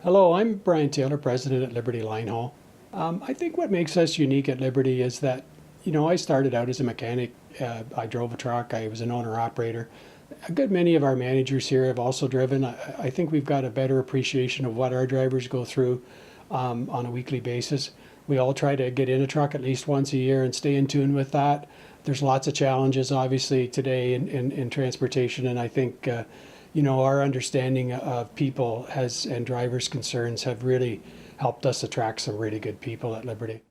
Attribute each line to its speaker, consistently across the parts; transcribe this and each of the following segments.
Speaker 1: Hello, I'm Brian Taylor, president at Liberty Linehaul. I think what makes us unique at Liberty is that, I started out as a mechanic. I drove a truck. I was an owner-operator. A good many of our managers here have also driven. I think we've got a better appreciation of what our drivers go through on a weekly basis. We all try to get in a truck at least once a year and stay in tune with that. There's lots of challenges, obviously, today in transportation, and I think our understanding of people has and drivers' concerns have really helped us attract some really good people at Liberty.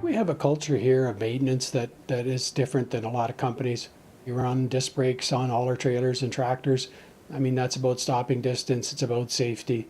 Speaker 1: We have a culture here of maintenance that is different than a lot of companies. We run disc brakes on all our trailers and tractors. I mean, that's about stopping distance, it's about safety.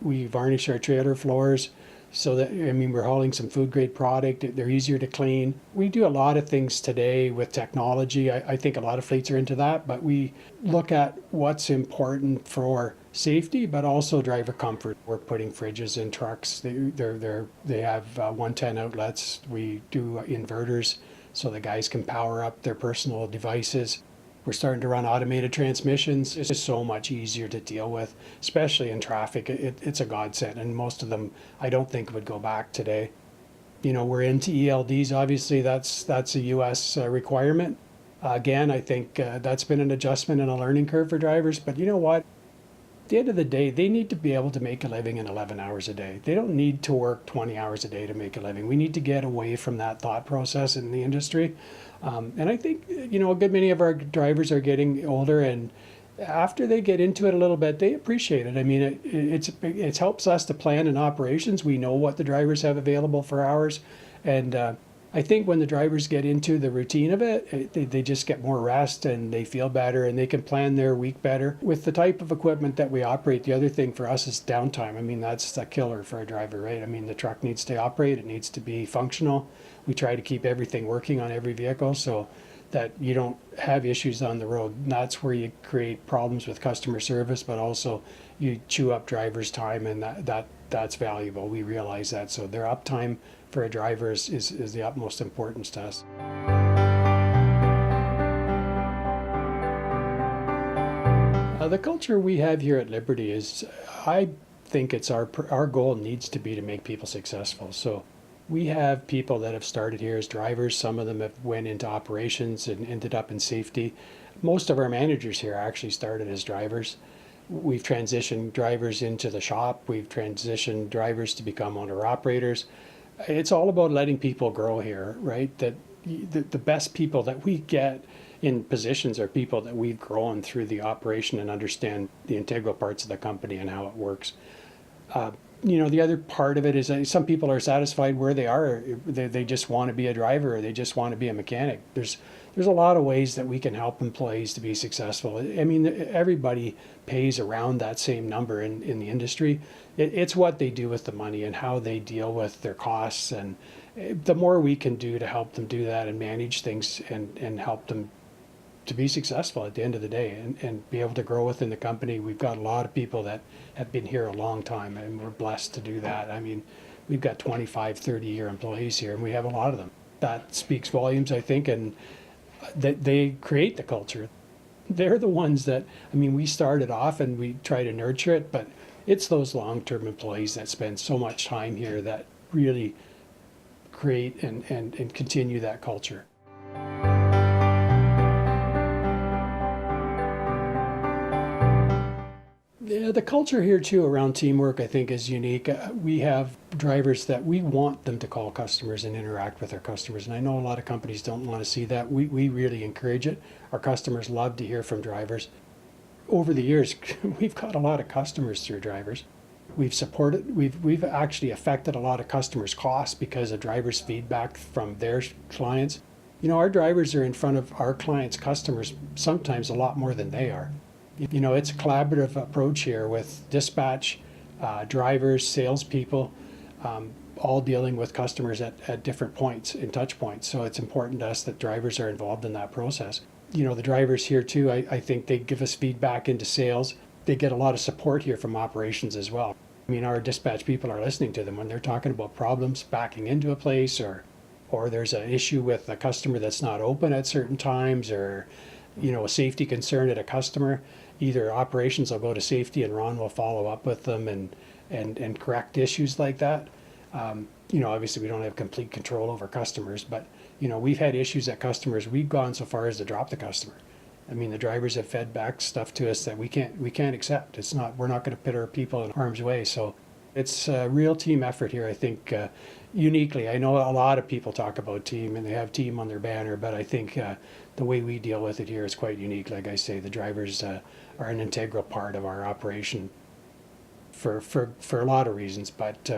Speaker 1: We varnish our trailer floors so that, we're hauling some food grade product. They're easier to clean. We do a lot of things today with technology. I think a lot of fleets are into that, but we look at what's important for safety, but also driver comfort. We're putting fridges in trucks. They have 110 outlets. We do inverters so the guys can power up their personal devices. We're starting to run automated transmissions. It's just so much easier to deal with, especially in traffic. It's a godsend, and most of them I don't think would go back today. We're into ELDs. Obviously, that's a U.S. requirement. Again, I think that's been an adjustment and a learning curve for drivers. But you know what? At the end of the day, they need to be able to make a living in 11 hours a day. They don't need to work 20 hours a day to make a living. We need to get away from that thought process in the industry. And I think, a good many of our drivers are getting older, and after they get into it a little bit, they appreciate it. I mean, it helps us to plan in operations. We know what the drivers have available for hours. And I think when the drivers get into the routine of it, they just get more rest and they feel better and they can plan their week better. With the type of equipment that we operate, the other thing for us is downtime. I mean, that's the killer for a driver, right? I mean, the truck needs to operate, it needs to be functional. We try to keep everything working on every vehicle so that you don't have issues on the road. And that's where you create problems with customer service, but also you chew up drivers' time, and that's valuable. We realize that. So their uptime for a driver is the utmost importance to us. The culture we have here at Liberty is, I think it's our goal needs to be to make people successful. So we have people that have started here as drivers. Some of them have went into operations and ended up in safety. Most of our managers here actually started as drivers. We've transitioned drivers into the shop. We've transitioned drivers to become owner-operators. It's all about letting people grow here, right? That the best people that we get in positions are people that we've grown through the operation and understand the integral parts of the company and how it works. The other part of it is that some people are satisfied where they are. They just want to be a driver, or they just want to be a mechanic. There's a lot of ways that we can help employees to be successful. I mean, everybody pays around that same number in the industry. It's what they do with the money and how they deal with their costs. And the more we can do to help them do that and manage things and help them to be successful at the end of the day and be able to grow within the company. We've got a lot of people that have been here a long time, and we're blessed to do that. I mean, we've got 25, 30-year employees here, and we have a lot of them. That speaks volumes, I think, and that they create the culture. They're the ones that, we started off and we try to nurture it, but it's those long-term employees that spend so much time here that really create and continue that culture. The culture here too around teamwork, I think, is unique. We have drivers that we want them to call customers and interact with our customers. And I know a lot of companies don't want to see that. We really encourage it. Our customers love to hear from drivers. Over the years, we've got a lot of customers through drivers. We've actually affected a lot of customers' costs because of drivers' feedback from their clients. Our drivers are in front of our clients' customers sometimes a lot more than they are. It's a collaborative approach here with dispatch, drivers, salespeople, all dealing with customers at different points and touch points. So it's important to us that drivers are involved in that process. The drivers here too, I think they give us feedback into sales. They get a lot of support here from operations as well. Our dispatch people are listening to them when they're talking about problems backing into a place, or there's an issue with a customer that's not open at certain times, or a safety concern at a customer, either operations will go to safety and Ron will follow up with them and correct issues like that. Obviously we don't have complete control over customers, but we've had issues at customers. We've gone so far as to drop the customer. I mean, the drivers have fed back stuff to us that we can't accept. We're not going to put our people in harm's way. So it's a real team effort here, I think. Uniquely, I know a lot of people talk about team and they have team on their banner, but I think the way we deal with it here is quite unique. Like I say, the drivers are an integral part of our operation for a lot of reasons, but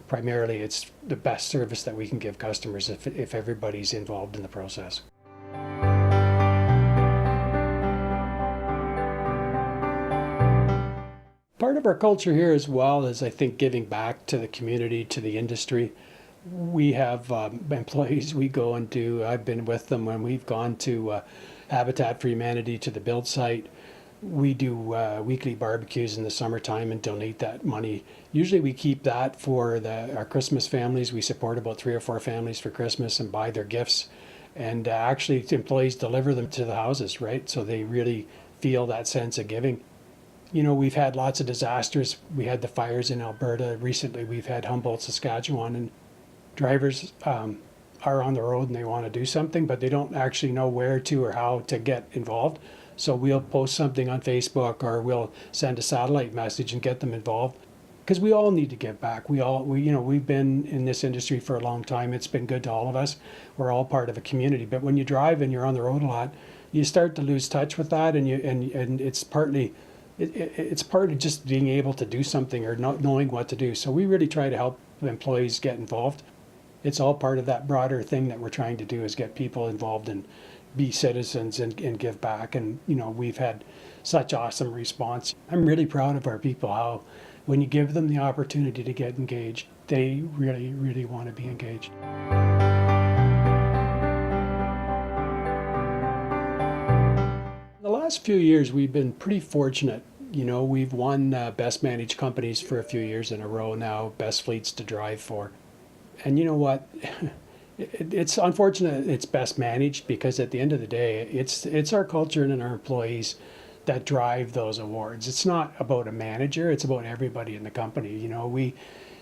Speaker 1: primarily it's the best service that we can give customers if everybody's involved in the process. Part of our culture here as well is, I think, giving back to the community, to the industry. We have employees we go and do. I've been with them when we've gone to Habitat for Humanity to the build site. We do weekly barbecues in the summertime and donate that money. Usually we keep that for our Christmas families. We support about 3 or 4 families for Christmas and buy their gifts. And actually employees deliver them to the houses, right? So they really feel that sense of giving. We've had lots of disasters. We had the fires in Alberta. Recently, we've had Humboldt, Saskatchewan, and drivers are on the road and they want to do something, but they don't actually know where to or how to get involved. So we'll post something on Facebook or we'll send a satellite message and get them involved, because we all need to give back. We've been in this industry for a long time. It's been good to all of us. We're all part of a community. But when you drive and you're on the road a lot, you start to lose touch with that, and it's partly. It's part of just being able to do something or not knowing what to do. So we really try to help employees get involved. It's all part of that broader thing that we're trying to do, is get people involved and be citizens and give back. And we've had such awesome response. I'm really proud of our people, how when you give them the opportunity to get engaged, they really, really want to be engaged. The last few years, we've been pretty fortunate. We've won Best Managed Companies for a few years in a row now, Best Fleets to Drive for. And you know what? It's unfortunate it's best managed, because at the end of the day, it's our culture and our employees that drive those awards. It's not about a manager, it's about everybody in the company.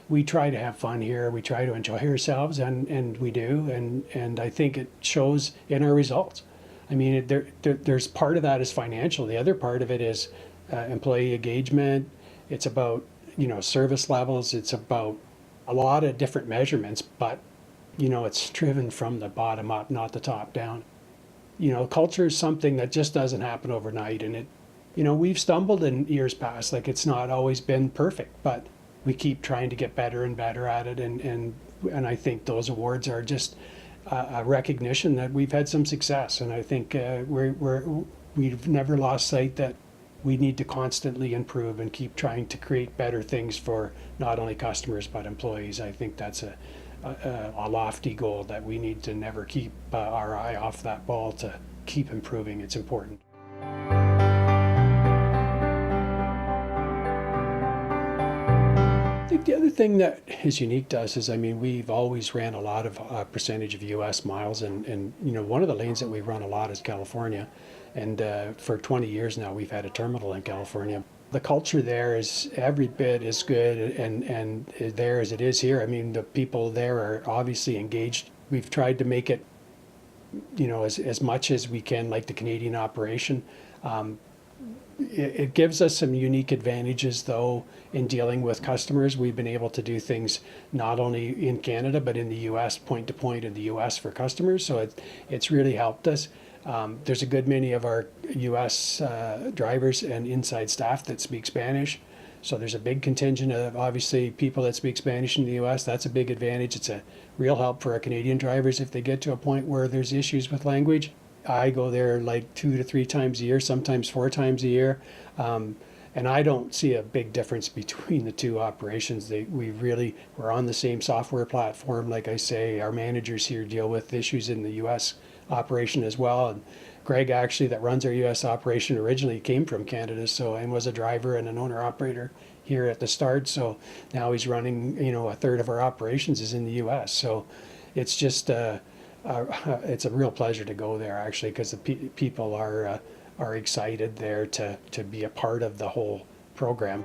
Speaker 1: We try to have fun here, we try to enjoy ourselves, and we do, and I think it shows in our results. I mean, there's part of that is financial. The other part of it is employee engagement. It's about, service levels. It's about a lot of different measurements, but, it's driven from the bottom up, not the top down. Culture is something that just doesn't happen overnight. And we've stumbled in years past. Like, it's not always been perfect, but we keep trying to get better and better at it. And I think those awards are just a recognition that we've had some success, and I think we've never lost sight that we need to constantly improve and keep trying to create better things for not only customers but employees. I think that's a lofty goal that we need to never keep our eye off that ball, to keep improving. It's important. I think the other thing that is unique to us is, we've always ran a lot of percentage of U.S. miles, and one of the lanes that we run a lot is California, and for 20 years now we've had a terminal in California. The culture there is every bit as good and there as it is here. The people there are obviously engaged. We've tried to make it, as much as we can like the Canadian operation. It gives us some unique advantages, though, in dealing with customers. We've been able to do things not only in Canada, but in the U.S., point to point in the U.S. for customers. So it's really helped us. There's a good many of our U.S. drivers and inside staff that speak Spanish. So there's a big contingent of, obviously, people that speak Spanish in the U.S. That's a big advantage. It's a real help for our Canadian drivers if they get to a point where there's issues with language. I go there like 2 to 3 times a year, sometimes 4 times a year. And I don't see a big difference between the two operations. We're on the same software platform. Like I say, our managers here deal with issues in the U.S. operation as well. And Greg, actually, that runs our U.S. operation, originally came from Canada, and was a driver and an owner-operator here at the start. So now he's running, a third of our operations is in the U.S. So it's just it's a real pleasure to go there actually, because the people are excited there to be a part of the whole program.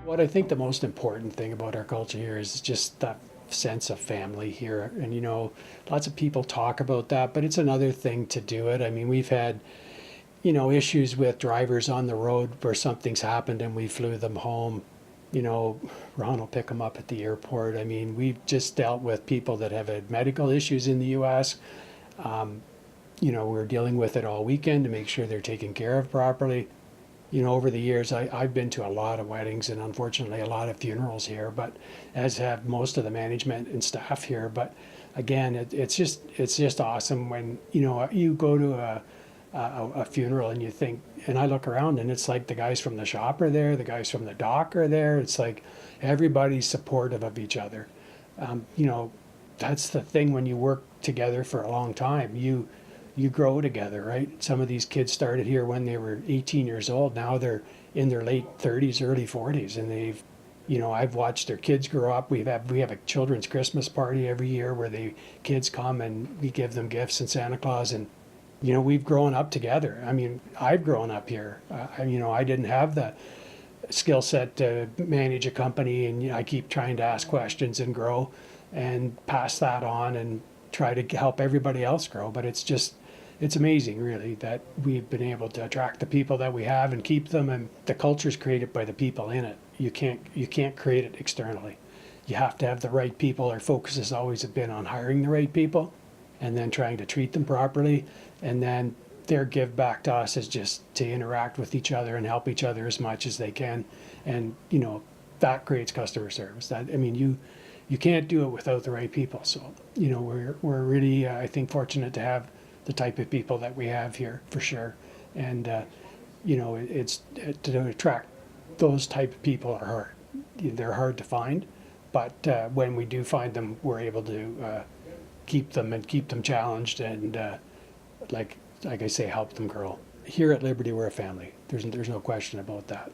Speaker 1: What I think the most important thing about our culture here is just that sense of family here. And lots of people talk about that, but it's another thing to do it. I mean, we've had issues with drivers on the road where something's happened and we flew them home. Ron will pick them up at the airport. I mean, we've just dealt with people that have had medical issues in the U.S. We're dealing with it all weekend to make sure they're taken care of properly. Over the years, I've been to a lot of weddings and unfortunately a lot of funerals here, but as have most of the management and staff here. But again, it's just awesome when you go to a funeral and you think, and I look around and it's like the guys from the shop are there, the guys from the dock are there. It's like everybody's supportive of each other. That's the thing when you work together for a long time. You grow together, right? Some of these kids started here when they were 18 years old. Now they're in their late 30s, early 40s, and I've watched their kids grow up. We have a children's Christmas party every year where the kids come and we give them gifts and Santa Claus, and we've grown up together. I mean, I've grown up here. I didn't have the skill set to manage a company, and I keep trying to ask questions and grow and pass that on and try to help everybody else grow. But it's amazing, really, that we've been able to attract the people that we have and keep them. And the culture is created by the people in it. You can't create it externally. You have to have the right people. Our focus has always been on hiring the right people, and then trying to treat them properly. And then their give back to us is just to interact with each other and help each other as much as they can. And that creates customer service. You can't do it without the right people. So we're really I think fortunate to have the type of people that we have here, for sure. And it's to attract those type of people are hard. They're hard to find, but when we do find them, we're able to keep them challenged and like I say, help them grow. Here at Liberty, we're a family. There's no question about that.